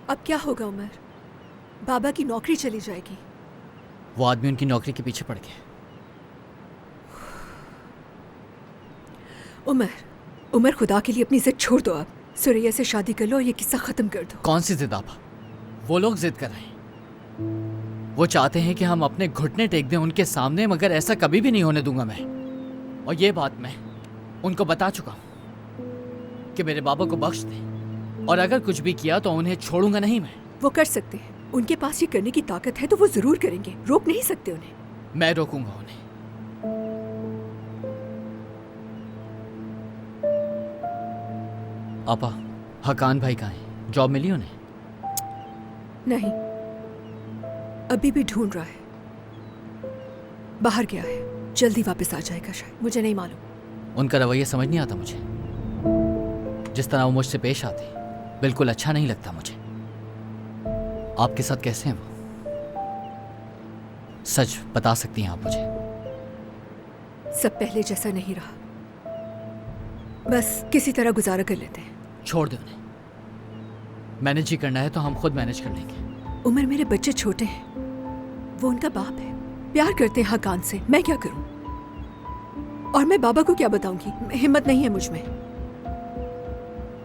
अब क्या होगा उमर? बाबा की नौकरी चली जाएगी। वो आदमी उनकी नौकरी के पीछे पड़ गया। उमर खुदा के लिए अपनी जिद छोड़ दो। अब सुरैया से शादी कर लो और ये किस्सा खत्म कर दो। कौन सी जिद आपा? वो लोग जिद कर रहे हैं। वो चाहते हैं कि हम अपने घुटने टेक दें उनके सामने, मगर ऐसा कभी भी नहीं होने दूंगा मैं। और ये बात मैं उनको बता चुका हूं कि मेरे बाबा को बख्श दें, और अगर कुछ भी किया तो उन्हें छोड़ूंगा नहीं मैं। वो कर सकते हैं, उनके पास ये करने की ताकत है तो वो जरूर करेंगे। रोक नहीं सकते उन्हें। मैं रोकूंगा उन्हें। आपा, हकान भाई कहाँ हैं? जॉब मिली उन्हें? नहीं, अभी भी ढूंढ रहा है। बाहर गया है, जल्दी वापस आ जाएगा शायद, मुझे नहीं मालूम। उनका रवैया समझ नहीं आता मुझे। जिस तरह वो मुझसे पेश आते बिल्कुल अच्छा नहीं लगता मुझे। आपके साथ कैसे हैं वो? सच बता सकती हैं आप मुझे? सब पहले जैसा नहीं रहा, बस किसी तरह गुजारा कर लेते हैं। छोड़ दे उन्हें। मैनेज ही करना है तो हम खुद मैनेज कर लेंगे। उमर, मेरे बच्चे छोटे हैं, वो उनका बाप है, प्यार करते हैं हकान से। मैं क्या करूं? और मैं बाबा को क्या बताऊंगी? हिम्मत नहीं है मुझ में।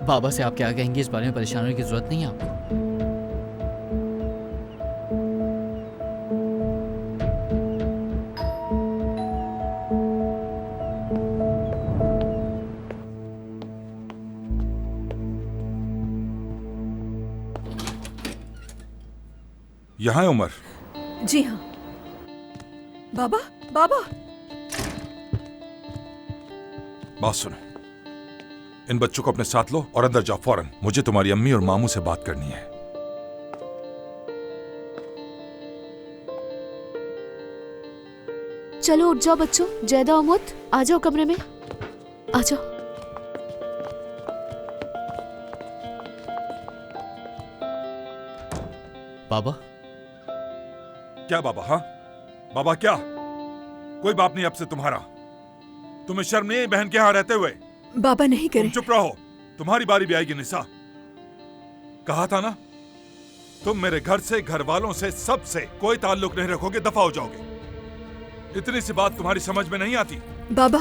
बाबा से आप क्या कहेंगे इस बारे में परेशान होने की जरूरत नहीं है आपको। यहाँ है उमर? जी हाँ। बाबा, बाबा। बात सुनो, इन बच्चों को अपने साथ लो और अंदर जाओ फौरन। मुझे तुम्हारी अम्मी और मामू से बात करनी है। चलो उठ जाओ बच्चों। जैदा अमुत, आ जाओ कमरे में, आ जाओ। बाबा? क्या बाबा? हाँ बाबा, क्या? कोई बाप नहीं अब से तुम्हारा। तुम्हें शर्म नहीं है बहन के यहाँ रहते हुए? बाबा नहीं करें। तुम चुप रहो, तुम्हारी बारी भी आएगी निसा। कहा था ना, तुम मेरे घर से, घर वालों से, सबसे कोई ताल्लुक नहीं रखोगे, दफा हो जाओगे। इतनी सी बात तुम्हारी समझ में नहीं आती? बाबा,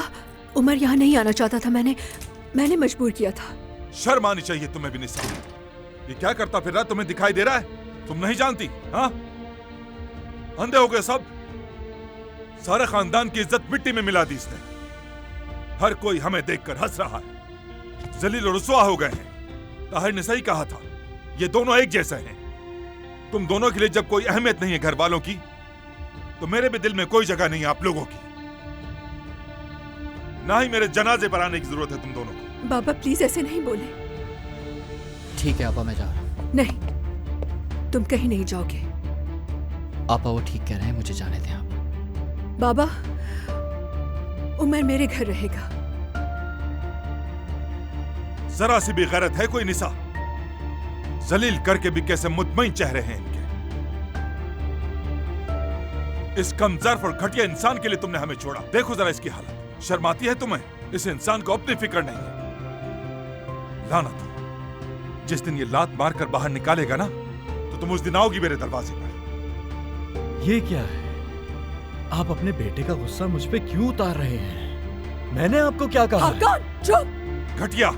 उमर यहाँ नहीं आना चाहता था, मैंने मजबूर किया था। शर्म आनी चाहिए तुम्हें भी निसा। ये क्या करता फिर रहा, तुम्हें दिखाई दे रहा है? तुम नहीं जानती? हाँ, अंधे हो गए सब। सारे खानदान की इज्जत मिट्टी में मिला दी इसने। हर कोई हमें देखकर हंस रहा है, जलील और रुसवा हो गए हैं। ताहिर ने सही कहा था, ये दोनों एक जैसे हैं। तुम दोनों के लिए जब कोई अहमियत नहीं है घर वालों की, तो मेरे भी दिल में कोई जगह नहीं है आप लोगों की। ना ही मेरे जनाजे पर आने की जरूरत है तुम दोनों को। बाबा प्लीज ऐसे नहीं बोले। ठीक है आपा, मैं जा रहा हूँ। नहीं, तुम कहीं नहीं जाओगे। आपा वो ठीक कह रहे हैं, मुझे जाने दें आप। बाबा, उमर मेरे घर रहेगा। जरा सी भी गैरत है कोई निसा? जलील करके भी कैसे मुतमईन चेहरे हैं इनके। इस कमजोर और घटिया इंसान के लिए तुमने हमें छोड़ा। देखो जरा इसकी हालत, शर्माती है तुम्हें? इस इंसान को अपनी फिक्र नहीं है। लानत, जिस दिन ये लात मारकर बाहर निकालेगा ना, तो तुम उस दिन आओगी मेरे दरवाजे पर। ये क्या है? आप अपने बेटे का गुस्सा मुझ पे क्यों उतार रहे हैं? मैंने आपको क्या कहा? हकान, चुप! घटिया,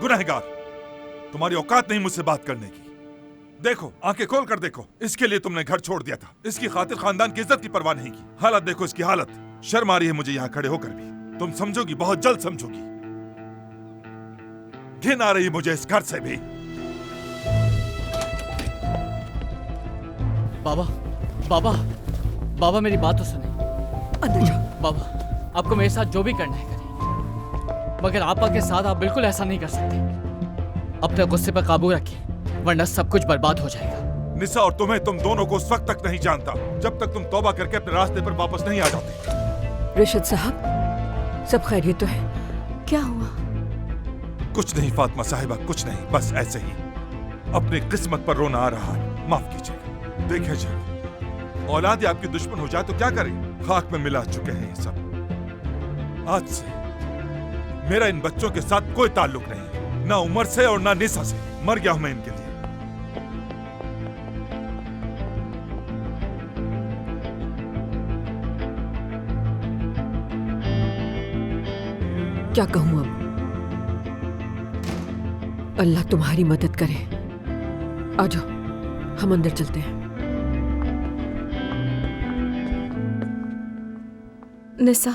गुनहगार, तुम्हारी औकात नहीं मुझसे बात करने की। देखो, आंखें खोल कर देखो, इसके लिए तुमने घर छोड़ दिया था। इसकी खातिर खानदान की इज्जत की परवाह नहीं की। हालत देखो इसकी हालत। शर्म आ रही है मुझे यहाँ खड़े होकर भी। तुम समझोगी, बहुत जल्द समझोगी। घिन आ रही है मुझे इस घर से भी। बाबा, बाबा, बाबा मेरी बात तो सुने। अंदर जाओ। बाबा, आपको मेरे साथ जो भी करना है करिए, मगर आपा के साथ आप बिल्कुल ऐसा नहीं कर सकते। अपने गुस्से पर काबू रखिए, वरना सब कुछ बर्बाद हो जाएगा। निसा और तुम्हें, तुम दोनों को उस वक्त तक नहीं जानता जब तक तुम तौबा करके अपने रास्ते पर वापस नहीं आ जाते। रिशद साहब, सब खैरियत तो है? क्या हुआ? कुछ नहीं फातिमा साहिबा, कुछ नहीं, बस ऐसे ही अपनी किस्मत पर रोना आ रहा है। माफ कीजिएगा। देखिए जी, औलाद आपकी दुश्मन हो जाए तो क्या करें? खाक में मिला चुके हैं ये सब। आज से मेरा इन बच्चों के साथ कोई ताल्लुक नहीं, ना उमर से और ना निसा से। मर गया हूं मैं इनके लिए। क्या कहूं अब? अल्लाह तुम्हारी मदद करे। आ जाओ, हम अंदर चलते हैं। निसा,